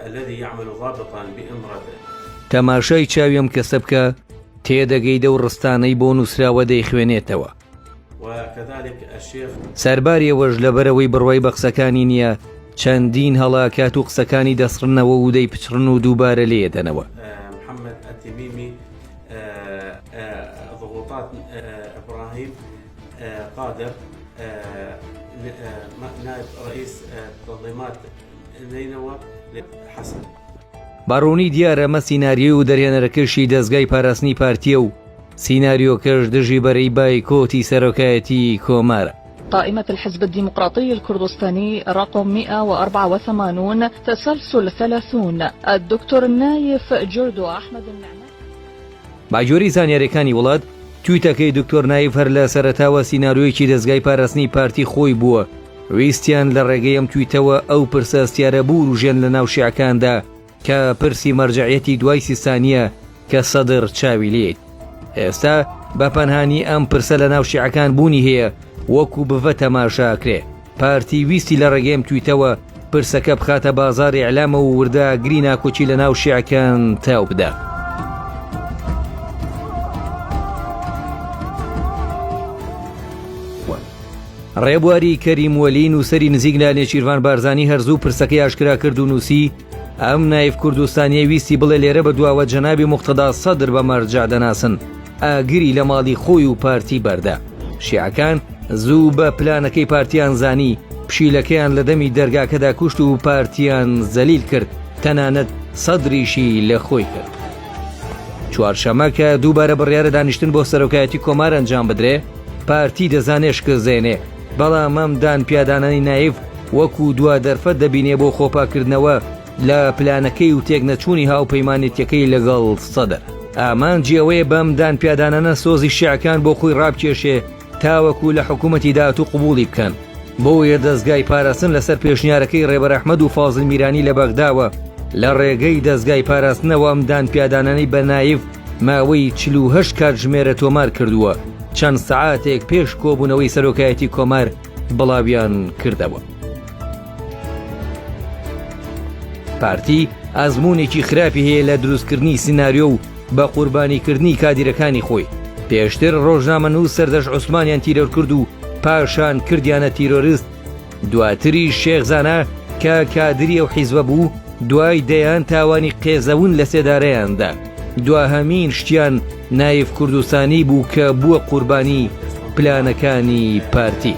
الذي يعمل ضابطا بإمرته. تەماشای چاویم کەسە بکە تێدەگەیدە و ڕستانەی بۆ نووسراوە دەیخوێنێتەوە. سەرباریەوەش لەبەرەوەی بڕوای بە قسەکانی نییە چەندین هەڵاکات و قسەکانی دەسڕنەوە و دەیپچڕن و دووبارە لێدەنەوە. محەممەد ئەتیمیمی ضغوطات إبراهيم قادر نائب رئيس تنظيمات نينوى حسن. باڕوونی دیارە مە سیناریۆ و دەرهێنەرەکەشی دەستگای پاراستنی پارتیە و سیناریۆکەش دژی بەرەی بایکۆتی سەرۆکایەتی کۆمارە. قائمة الحزب الديمقراطي الكردستاني رقم 184 تسلسل 30 الدكتور نايف جردو أحمد النعمان. باجۆری زانیاریەکانی وڵات تویتەکەی دکتۆر نایف هەر لە سەرەتاوە سیناریۆیەکی دەستگای پاراستنی پارتی خۆی بووە. ویستیان لە ڕێگەی ئەم تویتەوە ئەو پرسە ئەستیارە بوو و ژێن لە ناو شیعەکاندا کە پرسی مەرجەعیەتی دوای سیستانیە کە سەدر چاوی لێت. ئێستا بە پەنهانی ئەم پرسە لە ناو شیعەکان بوونی هەیە وەکو بڤە تەماشاکرێ. پارتی ویستی لە ڕێگەی ئەم تویتەوە پرسەکە بخاتە بازاری ئیعلامە و ورداگری ناکۆچی لە ناو شیعەکان تاو بدە. ڕێبواری کەریم وەلی نووسەری نزیک لە نێچیروان بارزانی هەرزوو پرسەکەی ئاشکرا کرد و نووسی ئەم نایف کوردستانیە ویستی بڵێ لێرە بە دواوە جەنابی موقتەدا سەدر بە مەرجع دەناسن ئاگری لە ماڵی خۆی و پارتی بەردە. شیعەکان زوو بە پلانەکەی پارتیان زانی پشیلەکەیان لە دەمی دەرگاکەدا کوشت و پارتیان زەلیل کرد تەنانەت سەدریشی لە خۆی کرد. چوارشەمە کە دووبارە بڕیارە دانیشتن بۆ سەرۆکایەتی کۆمار ئەنجام بدرێ پارتی دەزانێ شکستێنێ بەڵام ئەم دان پیادانانی نایف وەکو دوا دەرفەت دەبینێ بۆ خۆپاکردنەوە لە پلانەکەی و تێک نەچوونی هاوپەیمانێتیەکەی لەگەڵ سەدر. ئامانجیەوەیە بەم دان پیادانانە سۆزی شیعەکان بۆ خۆی ڕابکێشێ تاوەکو لە حکوومەتی داهات و قبوڵی بکەن. بۆیە دەستگای پاراستن لەسەر پێشنیارەکەی ڕێبەر ئەحمەد و فازڵ میرانی لە بەغداوە لە ڕێگەی دەستگای پاراستنەوە ئەم دان پیادانانی بە نایف ماوەی 48 کاتژمێرە تۆمار کردووە. چەند سەعاتێک پێش کۆبوونەوەی سەرۆکایەتی کۆمار بڵاویان کردەوە. پارتی ئەزموونێکی خراپی هەیە لە دروستکردنی سیناریۆ و بە قوربانیکردنی کادیرەکانی خۆی. پێشتر ڕۆژنامەنووس سەردەش عوسمانیان تیرۆر کرد و پاشان کردیانە تیرۆریست. دواتری شێخزانە کە کادری ئەو حیزبە بوو دوای دەیان تاوانی قێزەون لە سێدارەیاندا. دواهەمین شتیان نایف کوردستانی بوو کە بووە قوربانی پلانەکانی پارتی.